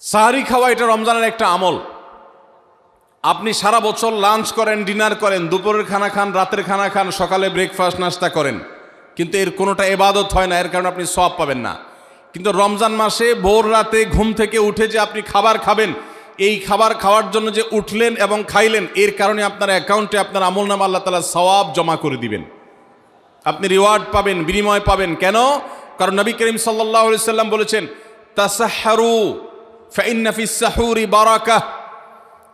সাহারি খাওয়া এটা রমজানের একটা আমল। আপনি সারা বছর লাঞ্চ করেন, ডিনার করেন, দুপুরের খানা খান, রাতের খানা খান, সকালে ব্রেকফাস্ট নাস্তা করেন, কিন্তু এর কোনোটা ইবাদত হয় না, এর কারণে আপনি সওয়াব পাবেন না। কিন্তু রমজান মাসে ভোর রাতে ঘুম থেকে উঠে যে আপনি খাবার খাবেন, এই খাবার খাওয়ার জন্য যে উঠলেন এবং খাইলেন, এর কারণে আপনার অ্যাকাউন্টে আপনার আমলনামা আল্লাহ তাআলা সওয়াব জমা করে দিবেন, আপনি রিওয়ার্ড পাবেন, বিনিময় পাবেন। কেন? কারণ নবী করিম সাল্লাল্লাহু আলাইহি সাল্লাম বলেছেন, তাসাহহারু ফাইন্না ফিস সাহুরি বারাকাহ।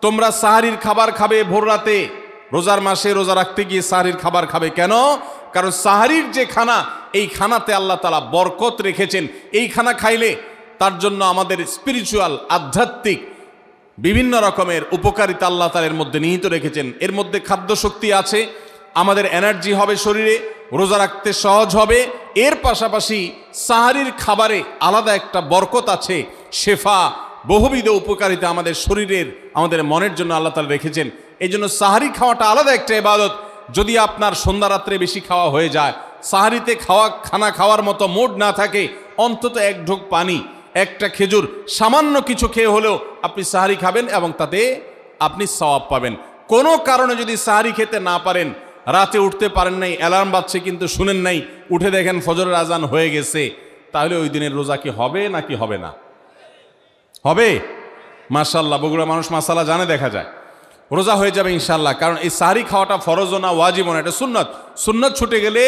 তোমরা সাহারির খাবার খাবে ভোর রাতে, রোজার মাসে রোজা রাখতে গিয়ে সাহারির খাবার খাবে। কেন? কারণ সাহারির যে খানা, এই খানাতে আল্লাহ তাআলা বরকত রেখেছেন। এই খানা খাইলে তার জন্য আমাদের স্পিরিচুয়াল, আধ্যাত্মিক বিভিন্ন রকমের উপকারিতা আল্লাহ তাআলা এর মধ্যে নিহিত রেখেছেন। এর মধ্যে খাদ্য শক্তি আছে, আমাদের এনার্জি হবে শরীরে, রোজা রাখতে সহজ হবে। এর পাশাপাশি সাহারির খাবারে আলাদা একটা বরকত আছে, শেফা, বহুবিধ উপকারিতা আমাদের শরীরের, আমাদের মনের জন্য আল্লাহ তাআলা রেখেছেন। এই জন্য সাহারি খাওয়াটা আলাদা একটা ইবাদত। যদি আপনার সন্ধ্যা রাত্রে বেশি খাওয়া হয়ে যায়, সাহারিতে খানা খাওয়ার মতো মুড না থাকে, অন্তত এক ঢোক পানি, একটা খেজুর, সামান্য কিছু খেয়ে হলেও আপনি সাহারি খাবেন এবং তাতে আপনি সওয়াব পাবেন। কোনো কারণে যদি সাহারি খেতে না পারেন, রাতে উঠতে পারেন নাই, অ্যালার্ম বাজছে কিন্তু শুনেন নাই, উঠে দেখেন ফজরের আজান হয়ে গেছে, তাহলে ওই দিনের রোজা কি হবে নাকি হবে না? হবে। মাশাআল্লাহ, বগুড়া মানুষ মাসালা জানে, দেখা যায় রোজা হয়ে যাবে ইনশাআল্লাহ। কারণ এই সাহারি খাওয়াটা ফরজও না, ওয়াজিবও না, এটা সুন্নত। সুন্নত ছুটে গেলে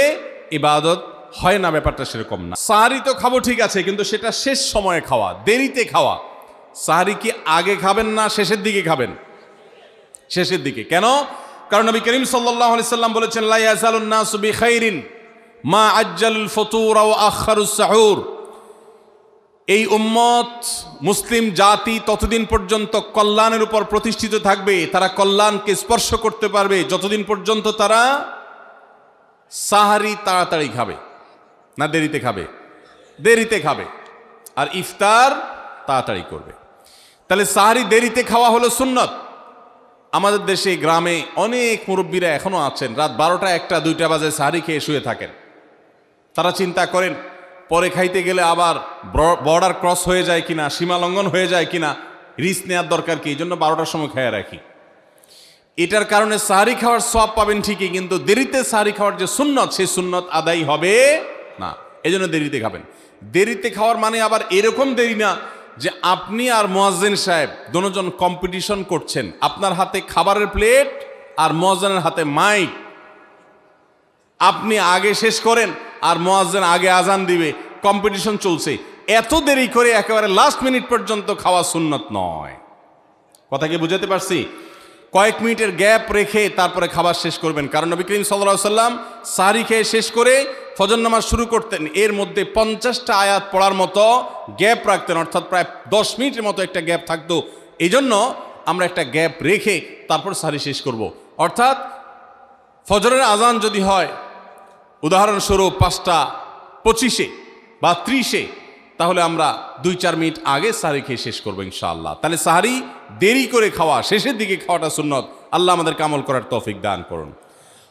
ইবাদত হয় না, ব্যাপারটা সেরকম না। সাহারি তো খাবো ঠিক আছে, কিন্তু সেটা শেষ সময়ে খাওয়া, দেরিতে খাওয়া। সাহারি কি আগে খাবেন না শেষের দিকে খাবেন? শেষের দিকে। কেন? কারণ নবী করিম সাল্লাল্লাহু আলাইহি সাল্লাম বলেছেন, লা ইয়াজালুন নাসু বিখাইরিন মা আজ্জালুল ফুতুর ওয়া আখারুস সাহুর। এই উম্মত, মুসলিম জাতি ততদিন পর্যন্ত কল্যাণের উপর প্রতিষ্ঠিত থাকবে, তারা কল্যাণকে স্পর্শ করতে পারবে যতদিন পর্যন্ত তারা সাহারি তাড়াতাড়ি খাবে না দেরিতে খাবে? দেরিতে খাবে। আর ইফতার তাড়াতাড়ি করবে। তাহলে সাহারি দেরিতে খাওয়া হলো সুন্নত। আমাদের দেশে গ্রামে অনেক মুরব্বীরা এখনো আছেন, রাত 12টা, 1টা, 2টা বাজে সাহারি খেয়ে শুয়ে থাকেন। তারা চিন্তা করেন পরে খাইতে গেলে আবার বর্ডার ক্রস হয়ে যায় কিনা, সীমা লঙ্ঘন হয়ে যায় কিনা, রিস্ক নেওয়ার দরকার কি, এই জন্য 12টার সময় খেয়ে রাখি। এটার কারণে সাহারি খাওয়ার সওয়াব পাবেন ঠিকই, কিন্তু দেরিতে সাহারি খাওয়ার যে সুন্নত, সেই সুন্নত আদায় হবে না। এই জন্য দেরিতে খাবেন। দেরিতে খাওয়ার মানে আবার এরকম দেরি না যে আপনি আর মুয়াজ্জিন সাহেব দুজন কম্পিটিশন করছেন, আপনার হাতে খাবারের প্লেট আর মুয়াজ্জিনের হাতে মাইক, আপনি আগে শেষ করেন আর মুয়াজ্জিন আগে আজান দিবে, কম্পিটিশন চলছে। এত দেরি করে একেবারে লাস্ট মিনিট পর্যন্ত খাওয়া সুন্নত নয়। কথা কি বুঝাতে পারছি? কয়েক মিনিটের গ্যাপ রেখে তারপরে খাবার শেষ করবেন। কারণ নবী করিম সাল্লাল্লাহু আলাইহি সাল্লাম সাহারি খেয়ে শেষ করে ফজর নামাজ শুরু করতেন, এর মধ্যে 50টা আয়াত পড়ার মতো গ্যাপ রাখতেন, অর্থাৎ প্রায় 10 মিনিটের মতো একটা গ্যাপ থাকতো। এই জন্য আমরা একটা গ্যাপ রেখে তারপর সাহারি শেষ করব। অর্থাৎ ফজরের আজান যদি হয় উদাহরণস্বরূপ 5:25 বা 30, তাহলে আমরা 2-4 মিনিট আগে সাহারি খেয়ে শেষ করবো ইনশাআল্লাহ। তাহলে সাহারি দেরি করে খাওয়া, শেষের দিকে খাওয়াটা সুন্নত। আল্লাহ আমাদেরকে আমল করার তৌফিক দান করুন।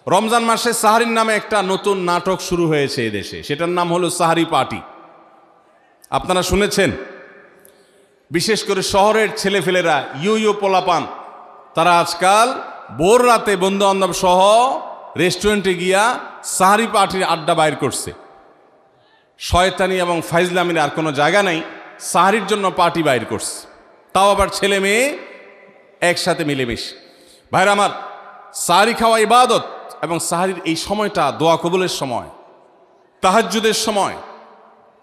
রমজান মাসে সাহারির নামে একটা নতুন নাটক শুরু হয়েছে এদেশে, সেটার নাম হলো সাহারি পার্টি। আপনারা শুনেছেন? বিশেষ করে শহরের ছেলেফেলেরা, ইউ পোলাপান, তারা আজকাল ভোর রাতে বন্ধু বান্ধব সহ রেস্টুরেন্টে গিয়া সাহারি পার্টির আড্ডা বাইর করছে। শয়তানি এবং ফাইজলামির আর কোনো জায়গা নাই, সাহারির জন্য পার্টি বাইর করছে, তাও আবার ছেলে মেয়ে একসাথে মিলেমিশে। ভাইরা আমার, সাহারি খাওয়া ইবাদত, এবং সাহারির এই সময়টা দোয়া কবুলের সময়, তাহাজ্জুদের সময়।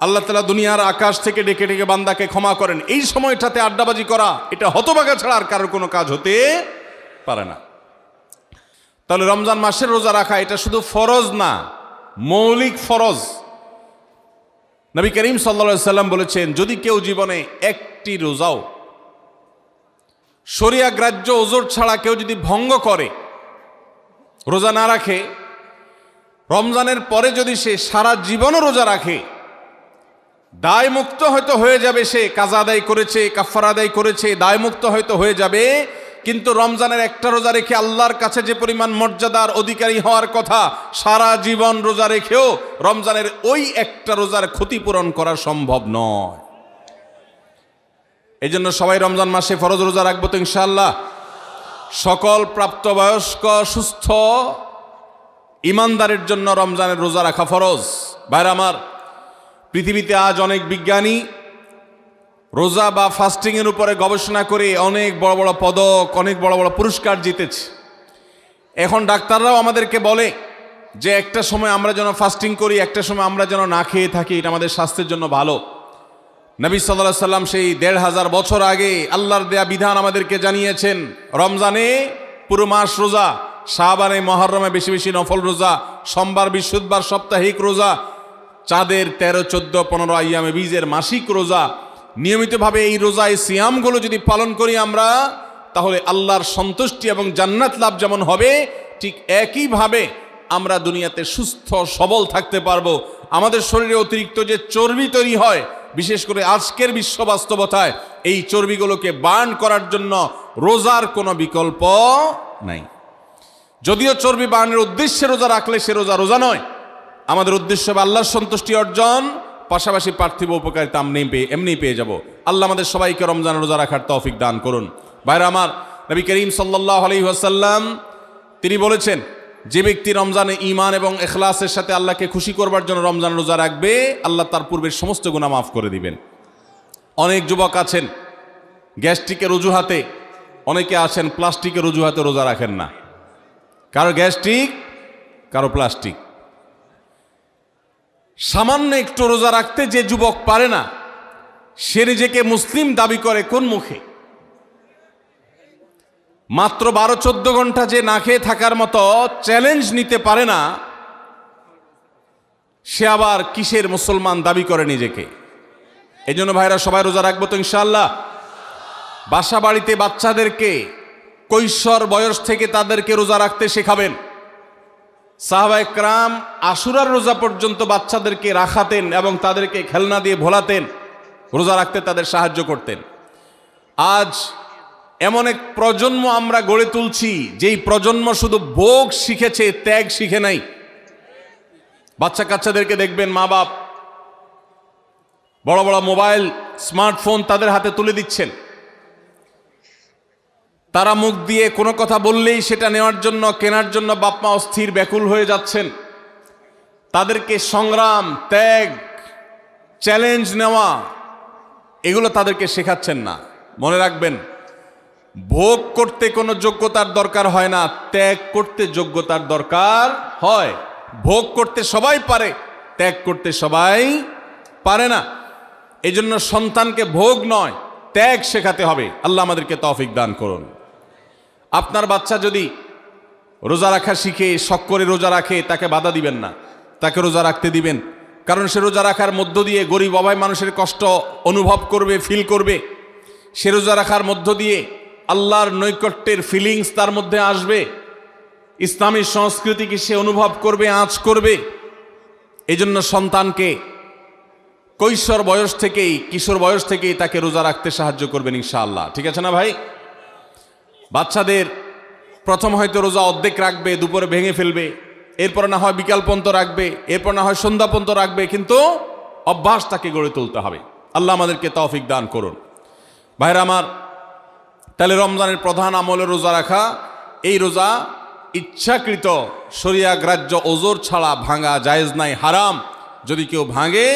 আল্লাহ তাআলা দুনিয়ার আকাশ থেকে ডেকে ডেকে বান্দাকে ক্ষমা করেন। এই সময়টাতে আড্ডাবাজি করা, এটা হতভাগা ছাড়া আর কারোর কোনো কাজ হতে পারে না। তাহলে রমজান মাসের রোজা রাখা এটা শুধু ফরজ না, মৌলিক ফরজ। নবী করিম সাল্লাল্লাহু আলাইহি সাল্লাম বলেছেন, যদি কেউ জীবনে একটি রোজাও শরিয়া গ্রাহ্য ওজর ছাড়া কেউ যদি ভঙ্গ করে, রোজা না রাখে, রমজানের পরে যদি সে সারা জীবনও রোজা রাখে, দায়মুক্ত হয়তো হয়ে যাবে। সে কাজা আদায় করেছে, কাফারা আদায় করেছে, দায়মুক্ত হয়তো হয়ে যাবে, কিন্তু রমজানের একটা রোজা রেখে আল্লাহর কাছে যে পরিমাণ মর্যাদার অধিকারী হওয়ার কথা, সারা জীবন রোজা রেখেও রমজানের ওই একটা রোজার ক্ষতিপূরণ করা সম্ভব নয়। এই জন্য সবাই রমজান মাসে ফরজ রোজা রাখবো তো ইনশাআল্লাহ। সকল প্রাপ্তবয়স্ক সুস্থ ইমানদারের জন্য রমজানের রোজা রাখা ফরজ। ভাইরা আমার, পৃথিবীতে আজ অনেক বিজ্ঞানী রোজা বা ফাস্টিংয়ের উপরে গবেষণা করে অনেক বড় বড় পদক, অনেক বড় বড় পুরস্কার জিতেছে। এখন ডাক্তাররাও আমাদেরকে বলে যে একটা সময় আমরা যেন ফাস্টিং করি, একটা সময় আমরা যেন না খেয়ে থাকি, এটা আমাদের স্বাস্থ্যের জন্য ভালো। নবী সাল্লাল্লাহু আলাইহি সাল্লাম সেই ১৫০০ বছর আগে আল্লাহর দেয়া বিধান আমাদেরকে জানিয়েছেন। রমজানে পুরো মাস রোজা, শাবানে মুহররমে বেশি বেশি নফল রোজা, সোমবার বৃহস্পতিবার সাপ্তাহিক রোজা, চাঁদের ১৩, ১৪, ১৫ আইয়ামে বীজের মাসিক রোজা। নিয়মিতভাবে এই রোজা, এই সিয়ামগুলো যদি পালন করি আমরা, তাহলে আল্লাহর সন্তুষ্টি এবং জান্নাত লাভ যেমন হবে, ঠিক একইভাবে আমরা দুনিয়াতে সুস্থ সবল থাকতে পারবো। আমাদের শরীরে অতিরিক্ত যে চর্বি তৈরি হয়, বিশেষ করে আজকের বিশ্ব বাস্তবতায়, এই চর্বিগুলোকে বার্ন করার জন্য রোজার কোনো বিকল্প নাই। যদিও চর্বি বার্নের উদ্দেশ্যে রোজা রাখলে সে রোজা রোজা নয়। আমাদের উদ্দেশ্য হবে আল্লাহর সন্তুষ্টি অর্জন, পাশাপাশি পার্থিব উপকারিতা এমনি পেয়ে যাব। আল্লাহ আমাদের সবাইকে রমজান রোজা রাখার তৌফিক দান করুন। ভাইরা আমার, নবী করিম সাল্লাল্লাহু আলাইহি ওয়াসাল্লাম তিনি বলেছেন, যে ব্যক্তি রমজানে ঈমান এবং ইখলাসের সাথে আল্লাহকে খুশি করবার জন্য রমজান রোজা রাখবে, আল্লাহ তার পূর্বের সমস্ত গুনাহ মাফ করে দিবেন। অনেক যুবক আছেন গ্যাস্ট্রিকের অজুহাতে, অনেকে আছেন প্লাস্টিকের অজুহাতে রোজা রাখেন না। কারো গ্যাস্ট্রিক, কারো প্লাস্টিক। সামান্য একটু রোজা রাখতে যে যুবক পারে না, সে নিজেকে মুসলিম দাবি করে কোন মুখে? মাত্র ১২-১৪ ঘন্টা যে না খেয়ে থাকার মতো চ্যালেঞ্জ নিতে পারে না, সে আবার কিসের মুসলমান দাবি করে নিজেকে? এই জন্য ভাইরা সবাই রোজা রাখবো তো ইনশাআল্লাহ। বাসা বাড়িতে বাচ্চাদেরকে কৈশোর বয়স থেকে তাদেরকে রোজা রাখতে শেখাবেন। সাহাবায়ে কেরাম আশুরার রোজা পর্যন্ত বাচ্চাদেরকে রাখাতেন এবং তাদেরকে খেলনা দিয়ে ভোলাতেন, রোজা রাখতে তাদের সাহায্য করতেন। আজ এমন এক প্রজন্ম আমরা গড়ে তুলছি, যেই প্রজন্ম শুধু ভোগ শিখেছে, ত্যাগ শিখে নাই। বাচ্চা কাচ্চাদেরকে দেখবেন মা বাপ বড় বড় মোবাইল, স্মার্টফোন তাদের হাতে তুলে দিচ্ছেন। তারা মুখ দিয়ে কোনো কথা বললেই সেটা নেওয়ার জন্য, কেনার জন্য বাপ মা অস্থির ব্যাকুল হয়ে যাচ্ছেন। তাদেরকে সংগ্রাম, ত্যাগ, চ্যালেঞ্জ নেওয়া, এগুলো তাদেরকে শেখাচ্ছেন না। মনে রাখবেন, ভোগ করতে কোনো যোগ্যতার দরকার হয় না, ত্যাগ করতে যোগ্যতার দরকার হয়। ভোগ করতে সবাই পারে, ত্যাগ করতে সবাই পারে না। এই জন্য সন্তানকে ভোগ নয়, ত্যাগ শেখাতে হবে। আল্লাহ আমাদেরকে তৌফিক দান করুন। আপনার বাচ্চা যদি রোজা রাখা শিখে, শখ করে রোজা রাখে, তাকে বাধা দিবেন না, তাকে রোজা রাখতে দিবেন। কারণ সে রোজা রাখার মধ্য দিয়ে গরিব অভাব মানুষের কষ্ট অনুভব করবে, ফিল করবে। সে রোজা রাখার মধ্য দিয়ে আল্লাহর নৈকট্যের ফিলিংস তার মধ্যে আসবে, ইসলামী সংস্কৃতিকে সে অনুভব করবে, আঁচ করবে। এই জন্য সন্তানকে কৈশোর বয়স থেকেই, কিশোর বয়স থেকেই তাকে রোজা রাখতে সাহায্য করবেন ইনশাআল্লাহ। ঠিক আছে না ভাই? বাচ্চাদের প্রথম হয়তো রোজা অর্ধেক রাখবে, দুপুরে ভেঙে ফেলবে, এরপর না হয় বিকাল পর্যন্ত রাখবে, এরপর না হয় সন্ধ্যা পর্যন্ত রাখবে, কিন্তু অভ্যাস তাকে গড়ে তুলতে হবে। আল্লাহ আমাদেরকে তৌফিক দান করুন। ভাইরা আমার, তাহলে রমজানের প্রধান আমলে রোজা রাখা। এই রোজা ইচ্ছাকৃত শরিয়া গ্রাহ্য ওজর ছাড়া ভাঙা জায়েজ নাই, হারাম। যদি কেউ ভাঙে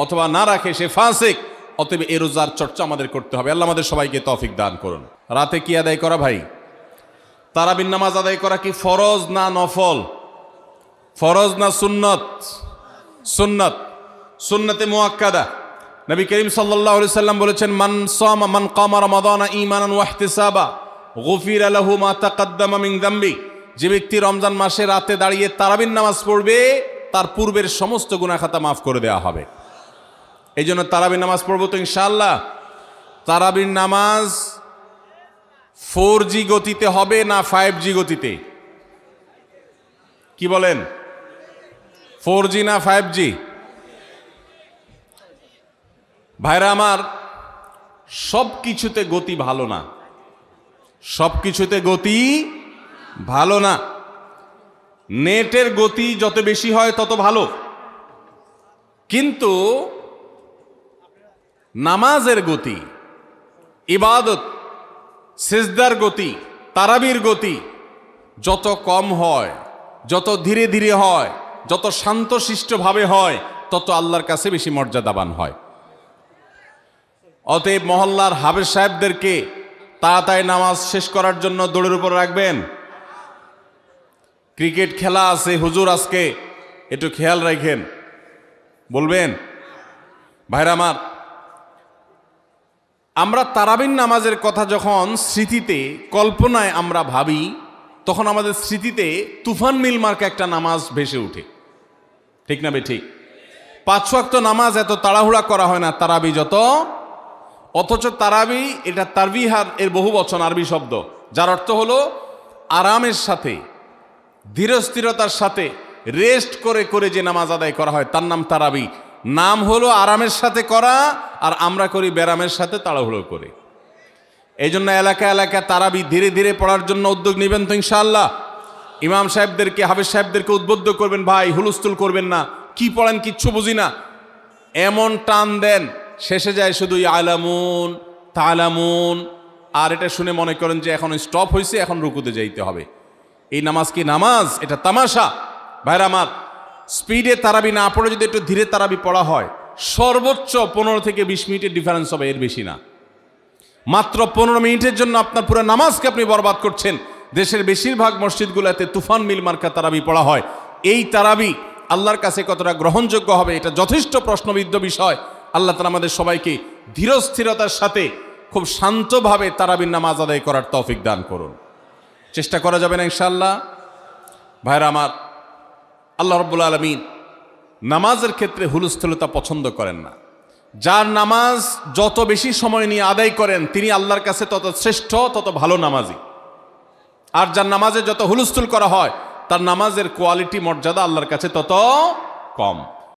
অথবা না রাখে সে ফাসিক। অতএব এই রোজার চর্চা আমাদের করতে হবে। আল্লাহ আমাদের সবাইকে তৌফিক দান করুন। রাতে কি আদায় করা ভাই? তারাবির নামাজ আদায় করা কি ফরজ না নফল? ফরজ না সুন্নত? সুন্নত, সুন্নতে মুআক্কাদা। নবী করিম সাল্লাল্লাহু আলাইহি সাল্লাম বলেছেন, মান কামা রমাদানা ঈমানান ওয়া ইহতিসাবা গুফিরা লাহু মা তাকাদ্দামা মিন যামবি। যে ব্যক্তি রমজান মাসে রাতে দাঁড়িয়ে তারাবির নামাজ পড়বে, তার পূর্বের সমস্ত গুনাহ খাতা মাফ করে দেওয়া হবে। এই জন্য তারাবির নামাজ পড়বো তো ইনশাআল্লাহ। তারাবির নামাজ 4G গতিতে হবে না 5G গতিতে? কি বলেন? 4G না 5G? ভাইরা আমার, সব কিছুতে গতি ভালো না, সব কিছুতে গতি ভালো না। নেটের গতি যত বেশি হয় তত ভালো, কিন্তু নামাজের গতি ইবাদত, সিজদার গতি, তারাবির গতি যত কম হয়, যত ধীরে ধীরে হয়, যত শান্তশিষ্টভাবে হয়, তত আল্লাহর কাছে বেশি মর্যাদাবান হয়। অতএব মহল্লার হাফেজ সাহেবদেরকে তাড়াতাড়ি নামাজ শেষ করার জন্য দৌড়ের উপর রাখবেন। ক্রিকেট খেলা আছে হুজুর, আজকে একটু খেয়াল রাখেন, বলবেন। ভাইরা আমার, আমরা তারাবির নামাজের কথা যখন স্মৃতিতে, কল্পনায় আমরা ভাবি, তখন আমাদের স্মৃতিতে তুফান মিল মার্কা একটা নামাজ ভেসে উঠে, ঠিক না বেঠিক? 5 ওয়াক্ত নামাজ এত তাড়াহুড়া করা হয় না তারাবি যত। অথচ তারাবি এটা তারবিহার এর বহু বচন, আরবি শব্দ, যার অর্থ হলো আরামের সাথে, ধীরস্থিরতার সাথে, রেস্ট করে করে যে নামাজ আদায় করা হয় তার নাম তারাবি। নাম হলো আরামের সাথে করা, আর আমরা করি ব্যারামের সাথে তাড়াহুড়ো করে। এই জন্য এলাকা এলাকা তারাবি ধীরে ধীরে পড়ার জন্য উদ্যোগ নেবেন তো ইনশাআল্লাহ। ইমাম সাহেবদেরকে, হাফেজ সাহেবদেরকে উদ্বুদ্ধ করবেন, ভাই হুলস্থুল করবেন না, কি পড়েন কিচ্ছু বুঝি না, এমন টান দেন শেষে যায় শুধু আলামুন তালামুন, আর এটা শুনে মনে করেন যে এখন স্টপ হয়েছে, এখন রুকুতে যাইতে হবে। এই নামাজ কি নামাজ? এটা তামাশা। ভাইরা আমার, স্পিডে তারাবি না পড়ে যদি একটু ধীরে তারাবি পড়া হয়, সর্বোচ্চ 15 থেকে 20 মিনিটের ডিফারেন্স হবে, এর বেশি না। মাত্র 15 মিনিটের জন্য আপনার পুরো নামাজকে আপনি বরবাদ করছেন। দেশের বেশিরভাগ মসজিদগুলোতে তুফান মিল মার্কা তারাবি পড়া হয়। এই তারাবি আল্লাহর কাছে কতটা গ্রহণযোগ্য হবে, এটা যথেষ্ট প্রশ্নবিদ্ধ বিষয়। আল্লাহ তাআলা আমাদের সবাইকে ধীরস্থিরতার সাথে খুব শান্তভাবে তারাবির নামাজ আদায় করার তৌফিক দান করুন। চেষ্টা করা যাবে না ইনশাআল্লাহ। ভাইরা আমার, আল্লাহ রাব্বুল আলামিন নামাজের ক্ষেত্রে হুলস্থুলতা পছন্দ করেন না। যার নামাজ যত বেশি সময় নিয়ে আদায় করেন তিনি আল্লাহর কাছে তত শ্রেষ্ঠ, তত ভালো নামাজি। আর যার নামাজে যত হুলস্থুল করা হয় তার নামাজের কোয়ালিটি, মর্যাদা আল্লাহর কাছে তত কম।